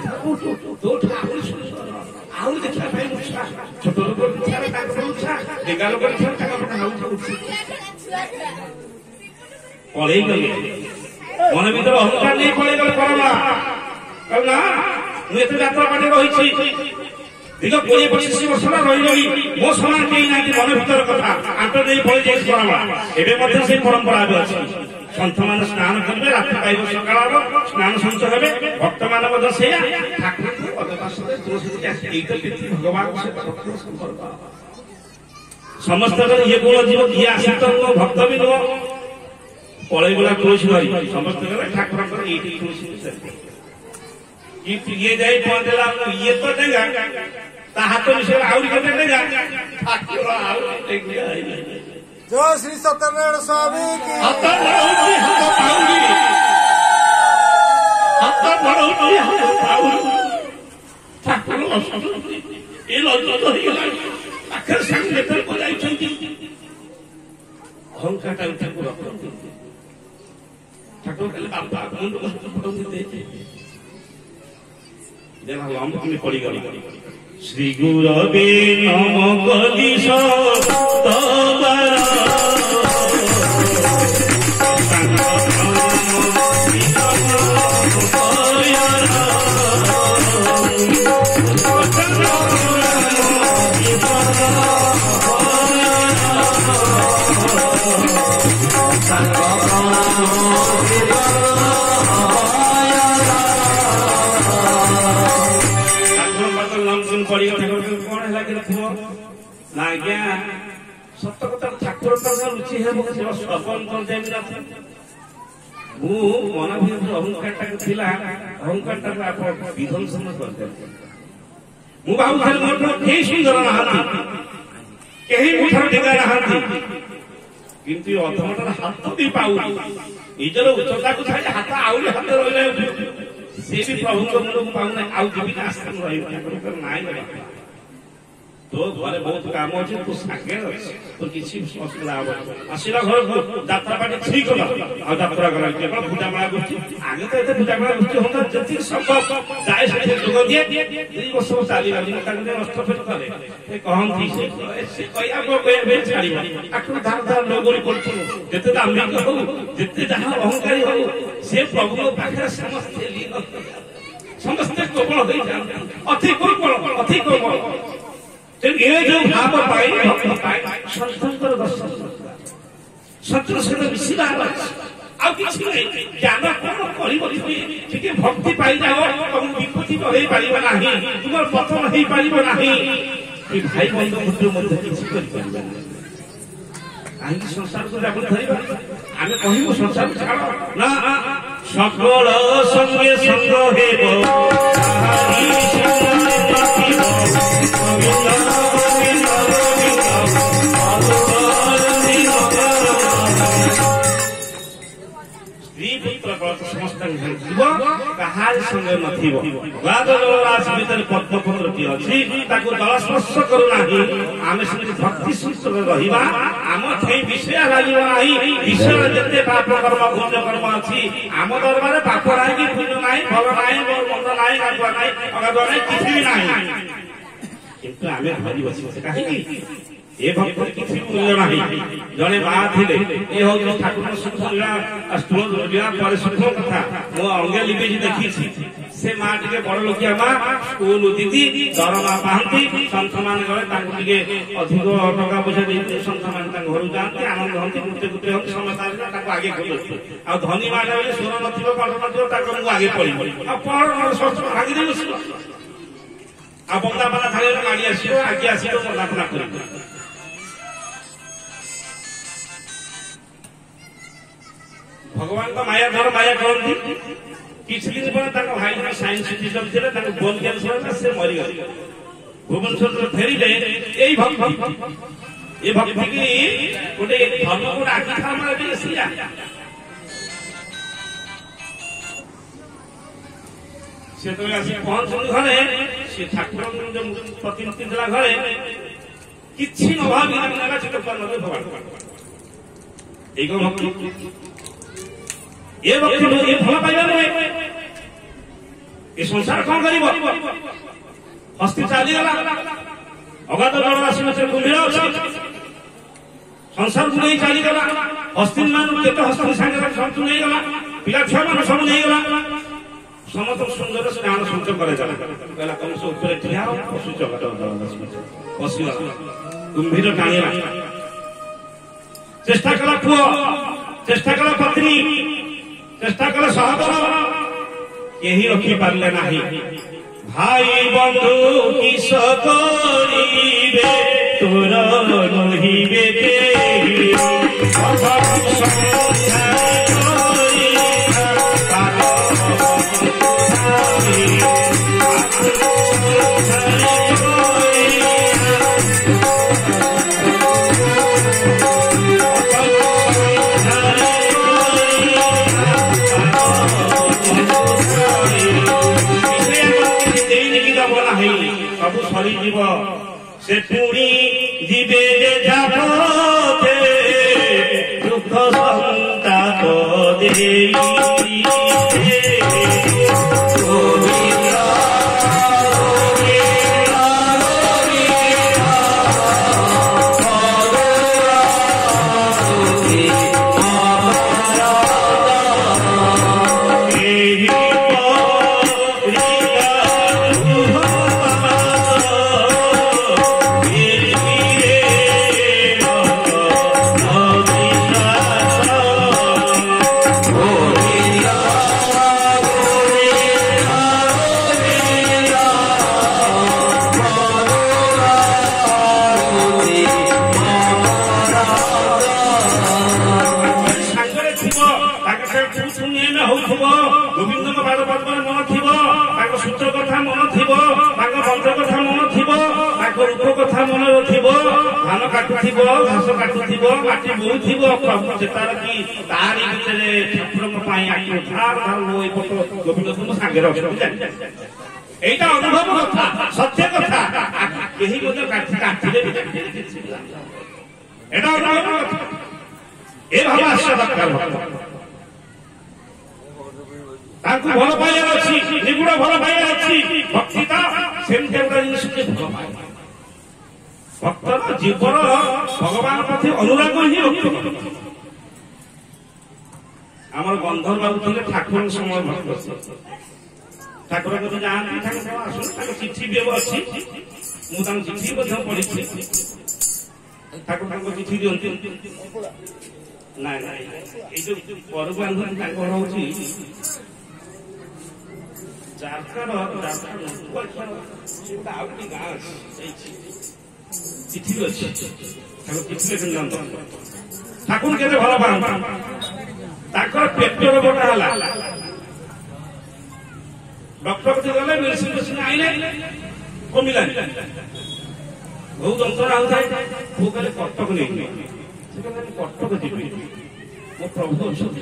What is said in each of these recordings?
छोट लोक डेगा लोक पलि गले मन भर अहंकार नहीं पलि गले परमा ना मुझे यात्रा पाटे रही दीर्घ 20-25 वर्ष रही मो समान कहीं ना मन भर कथा आंट दे पलि जाए परमा एवं से परंपरा भी अच्छी सन्थ मान स्नान करेंगे राति पाइब सकाल स्नान संच हे भक्त मान भगवान समस्त ये गुण जीव किए आसित नुह भक्त भी नुह पलैगला तुलसी धरी समस्त ठाकुर तुलसी ये जाए पहुंचला ये तो देगा हाथ विषय आहरी केते देगा ठाकुर जय श्री सत्यनारायण स्वामी की अहंकार ठाकुर पड़ी गली श्री गुरवे नम कलिश सत कथा ठाकुर रुचि है मन भर अहंकार अहंकार विध्वंसन करदे मुझे सुंदर नहांती कहीं मुठार डेगा नहांती किंतु अधमटर हाथ भी पाऊ निजर उच्चता को छाड़ी हाथ आउरी हाथ रही से भी प्रभु मुंड को पाऊना आउ जीवित आस्थान रही तो घरे बहुत काम अच्छे तू सागे तो किसी असुविधा हम आसला घर को यात्रा पार्टी ठीक कल यात्रा करा केवल पूजामेला गोष्ठी आगे तो ये पूजामेला गोष्ठी होता जी संभव जाए से जोग दिए 2 वर्ष चली नष्ट फेर करे कहती से छाड़ी आखिर धार धार लोगों को जिते दाम्भिक हो जिते जहाँ अहंकारी हो से प्रभु पाखे समस्ते कोमल हो जाते अति कोमल ये जो भाव पाए सत्संगर दर्शन सत्य सहित मिशिला ज्ञान कौन कर भक्ति पाई जाओ तुम विपत्ति हो पार ना तुम पतन हो पार ना भाई बंधु मध्य किसी कहीं संसार को धरवा आम कहू संसार छाड़ ना सकल संगे संग समस्त कहार संगे नराशि भर पद्मपत्र की अच्छी जलस्पर्श करूना आम से भक्ति सूत्र रहा आम थे विषय लगे ना विषय जिते पाप कर्म पुण्य कर्म अच्छी आम दरबार पाप ना कि पुण्य ना भल ना मंद ना गाधुआ ना अगाधुआ ना किसी भी ना किंतु आम धरी बस कहीं ये भक्त किसी मूल्य ना जड़े माँ थे ये हूँ ठाकुर स्थूल पर सुख कथा मो अंगे लिपि देखी से माँ टे बड़ लोकिया माँ स्कूल दीदी दरमा पाती सन्थ मान गले अधिक टका पैसा दे सन्थ मान घर जाती आनंद हमें गुटे गुटे हम समस्त आगे खोल आ धनी माँ गले स्वर नथिबो पाठ नथिबो आगे पड़ी भागी दे आ बंदा बाला थाले गाड़ी आसो आगे आसो मनापना कर भगवान का माया धर माया करती किसी दिन पर भाई साइंस सिटीजन थे बोन कैंसर से मरीगले भुवनेश्वर फेरिले यही भक्ति ये भक्ति की गोटे धर्म को आखि से तो पहुंचल घरे से ठाकुर प्रतिमूर्ति घरे किसी नभावी भगवान एक भक्ति ये भक्ति ये फल पाइबा नुहे ଏ ସଂସାର କଣ କରିବ? ହସ୍ତି ଚାଲିଗଲା, ଅଗାଧ ଜଳ ରାଶି ଭିତରେ କୁମ୍ଭୀର ଅଛି, ସଂସାରକୁ ନେଇ ଚାଲିଗଲା, ହସ୍ତି ମାନଙ୍କୁ କେତେ ହସ୍ତି ସାଙ୍ଗରେ ସବୁ ନେଇଗଲା, ପିଲା ଛୁଆ ମାନେ ସବୁ ନେଇଗଲା, ସମସ୍ତ ସୁନ୍ଦର ସ୍ନାନ ସଞ୍ଚୟ କରାଇଦେଲା। କହିଲା ତମେ ସବୁ ଉପରେ ଠିଆ ପଶୁଛ ପଶିଗଲା, କୁମ୍ଭୀର ଟାଣିଲା। ଚେଷ୍ଟା କଲା ପୁଅ, ଚେଷ୍ଟା କଲା ପତ୍ନୀ, ଚେଷ୍ଟା କଲା ସହୋଦର, କେହି ରଖିପାରିଲେ ନାହିଁ। ଭାଇ ବନ୍ଧୁ କିସ କରିବେ, ତୋର ନହିବେ କେହି, ସବୁ ସରିଯିବ, ସେ ପୁଣି ଯିବେ ଯାବତେ ଦୁଃଖ ସନ୍ତାପ ଦେଇ। ଗୋବିନ୍ଦଙ୍କ ପାଦ ପଦ୍ମରେ ମନ ଥିବ, ତାଙ୍କ ସୂତ୍ର କଥା ମନ ଥିବ, ତାଙ୍କ ମନ୍ତ୍ର କଥା ମନ ଥିବ, ତାଙ୍କ ରୂପ କଥା ମନରେ ଥିବ, ଧାନ କାଟୁଥିବ, ଘାସ କାଟୁଥିବ, ମାଟି ବୋହୁଥିବ, ପ୍ରଭୁ ଚେତାର କି ତାରି ଭିତରେ ଠାକୁରଙ୍କ ପାଇଁ ଆଖି ଧାର ଏପଟ ଗୋବିନ୍ଦଙ୍କୁ ମୋ ସାଙ୍ଗରେ ଅଛନ୍ତି। এইটা অনুভব কথা, সত্য কথা, কেহি মধ্যে কাটিলে এটা অনুভব কথা। এভাবে আসা দরকার, ତାଙ୍କୁ ଭଲ ପାଇବାର ଅଛି, ନିଗୁଡ ଭଲ ପାଇବାର ଅଛି। ଭକ୍ତିଟା ସେମିତି ଗୋଟେ ଜିନିଷକୁ ଭଲ ପାଏ। ଭକ୍ତର ଜୀବନ ଭଗବାନ ପ୍ରତି ଅନୁରାଗ ହିଁ ଭକ୍ତ। ଆମର ଗନ୍ଧର୍ବ ବାବୁ ଥିଲେ ଠାକୁରଙ୍କ ସମୟ ଭକ୍ତ। ଠାକୁର କେବେ ଯାଆନ୍ତି, ଠାକୁର ଆସୁ, ତାଙ୍କ ଚିଠି ବି ଅଛି, ମୁଁ ତାଙ୍କ ଚିଠି ମଧ୍ୟ ପଢିଛି। ଠାକୁର ତାଙ୍କ ଚିଠି ଦିଅନ୍ତି। ନାଇଁ ନାଇଁ, ଏଇ ଯୋଉ ପରକୁ ଆଣନ୍ତି ତାଙ୍କ ଘର ହଉଛି ଚିଠି ଅଛି, ତାଙ୍କ ଚିଠି ଲେଖନ୍ତି। ଠାକୁର କେତେ ଭଲ ପାଆନ୍ତି। ତାଙ୍କର ପେଟ ରୋଗଟା ହେଲା, ଡକ୍ଟର କତି ଗଲେ, ମେଡିସିନ ଫେସିନ ଆଇଲେ, କମିଲାନି, ବହୁତ ଯନ୍ତ୍ରଣା ହଉଥାଏ। ମୁଁ କହିଲେ କଟକ ନେଇକି, ସେ କହିଲେ କଟକ ଯିବି, ମୋ ପ୍ରଭୁ ଅଛନ୍ତି।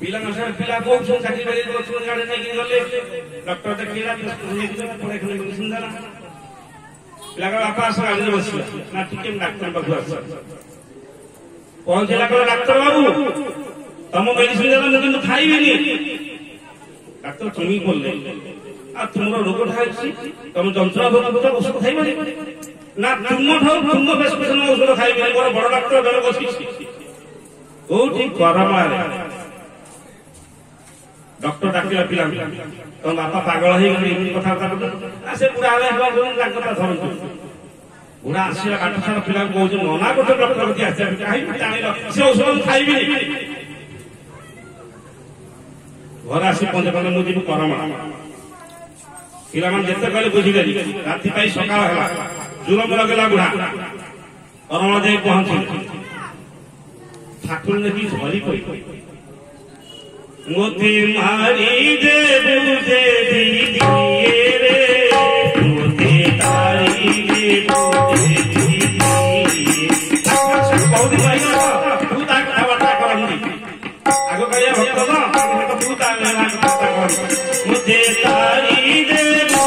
ପିଲା କହୁଛନ୍ତି ଚାକିରି ବାକିରି କରୁଛନ୍ତି, ଗାଡି ନେଇକି ଗଲେ, ଡକ୍ଟର ଦେଖିଲା, ମେଡିସିନ ଦେଲା। ପିଲା ବାପା ଆସ ଗାଡିରେ ବସିଲା, ନା ଟିକେ ଡାକ୍ତର ପାଖକୁ ଆସ। ପହଞ୍ଚିଲା କହିଲା ଡାକ୍ତର ବାବୁ ତମ ମେଡିସିନ ଦେଲା, ମୁଁ କିନ୍ତୁ ଖାଇବିନି। ଡାକ୍ତର ଚୁଙ୍ଗି ପଡିଲେ, ଆଉ ତୁମର ରୋଗଟା ହେଇଛି, ତମେ ଯନ୍ତ୍ରଣା ଭୋଗ ଔଷଧ ଖାଇବନି? ନା ତୁମଠାରୁ ତୁମ ପ୍ରେସକ୍ରିପସନ ଔଷଧ ଖାଇବିନି, ମୋର ବଡ ଡାକ୍ତର ଜଣେ ବସିଛି। କୋଉଠି? କରମାରେ। ଡକ୍ଟର ଡାକିଲା ପିଲା, ତମ ବାପା ପାଗଳ ହେଇଗଲେ ଏମିତି କଥାବାର୍ତ୍ତା କରୁଛନ୍ତି। ସେ ବୁଢା ତାଙ୍କ କଥା ଧରନ୍ତୁ। ବୁଢା ଆସିଲା କାଠ ସାର ପିଲାଙ୍କୁ କହୁଛି, ମନା ଗୋଟେ ଡକ୍ଟର ପ୍ରତି ଆସିବା, କାହିଁକି ଜାଣିଲ ସେ ଔଷଧ ମୁଁ ଖାଇବିନି। ଘରେ ଆସି ପହଞ୍ଚେ କହିଲେ ମୁଁ ଯିବି କରମା। ପିଲାମାନେ ଯେତେ କହିଲେ ବୁଝିଲେନି। ରାତି ପାଇଁ ସକାଳ ହେଲା, ଜୁଲମ ଲଗେଇଲା ବୁଢା। କରମା ଯାଇ ପହଞ୍ଚିଲେ, ଠାକୁର ଦେଖି ଝରି ପଡି, मोती मारी देबू देवी दिए रे, मोती तारी देबू देवी दिए। बहुत महिला तू ताक कथा करंदी, आगो कहिया भक्त न तू ताक कथा करंदी। मोती तारी देबू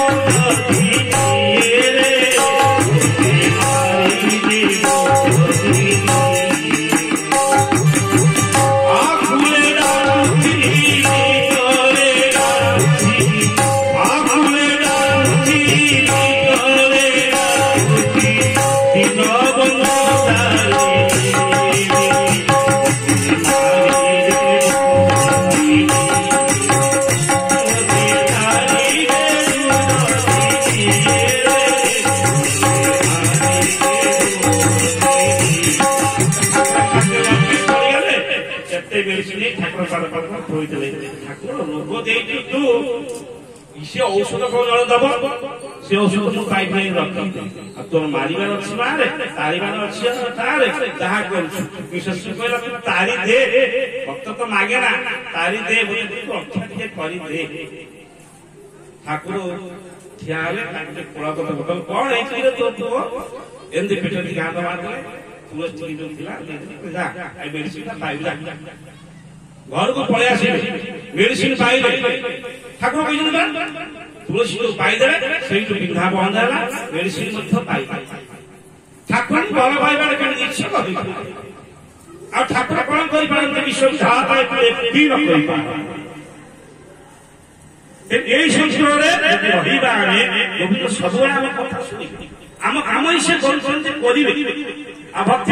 देवी दिए रे, मोती तारी देबू देवी दिए। आखुले डाली ଠାକୁର ରୋଗ ଦେଇଛୁ ତୁ ସେ ଔଷଧ କଣ ଜଣେ ଦବ ସେ ଔଷଧ ମୁଁ ପାଇକି ରଖିବି ଆଉ ତୋର ମାରିବାର ଅଛି ମାରେ ତାରିବାର ଅଛି ତାରେ ଯାହା କରୁଛୁ ବିଶେଷ କହିଲା ତୁ ତାରି ଦେ ଭକ୍ତ ତ ମାଗେ ନା ତାରି ଦେ ରକ୍ଷା ଟିକେ କରିଦେ ଠାକୁର ଠିଆ ହେଲେ ତାକୁ କୋଳା କଥା କଣ ହେଇଛି ତୋ ପୁଅ ଏମିତି ପେଟ ଟିକେ ହାତ ମାରିଦେଲେ ତୁଳସୀ ଟିକେ ଯୋଉ ଥିଲା ଯା ମେଡିସିନ ପାଇବୁ ଘରକୁ ପଳେଇ ଆସିଲେ ମେଡିସିନ ପାଇଲେ ଠାକୁର କହିଛନ୍ତି ତୁଳସୀ ଯୋଉ ପାଇଦେଲେ ସେଇଠୁ ବିନ୍ଧା ବନ୍ଦ ହେଲା ମେଡିସିନ ମଧ୍ୟ ପାଇଲେ ଠାକୁର ଭଲ ପାଇବାରେ କେମିତି ଇଚ୍ଛା କରିବେ ଆଉ ଠାକୁର କଣ କରିପାରନ୍ତି ବିଶ୍ୱ ଯାହା ପାଇ ଏଇ ସଂସାରରେ ରହିବା ଆମେ ଗୋବିନ୍ଦ ସବୁବେଳେ ଆମ କଥା ଶୁଣିବେ ଆମ ସେ କରୁଛନ୍ତି କରିବେ ଆଉ ଭକ୍ତି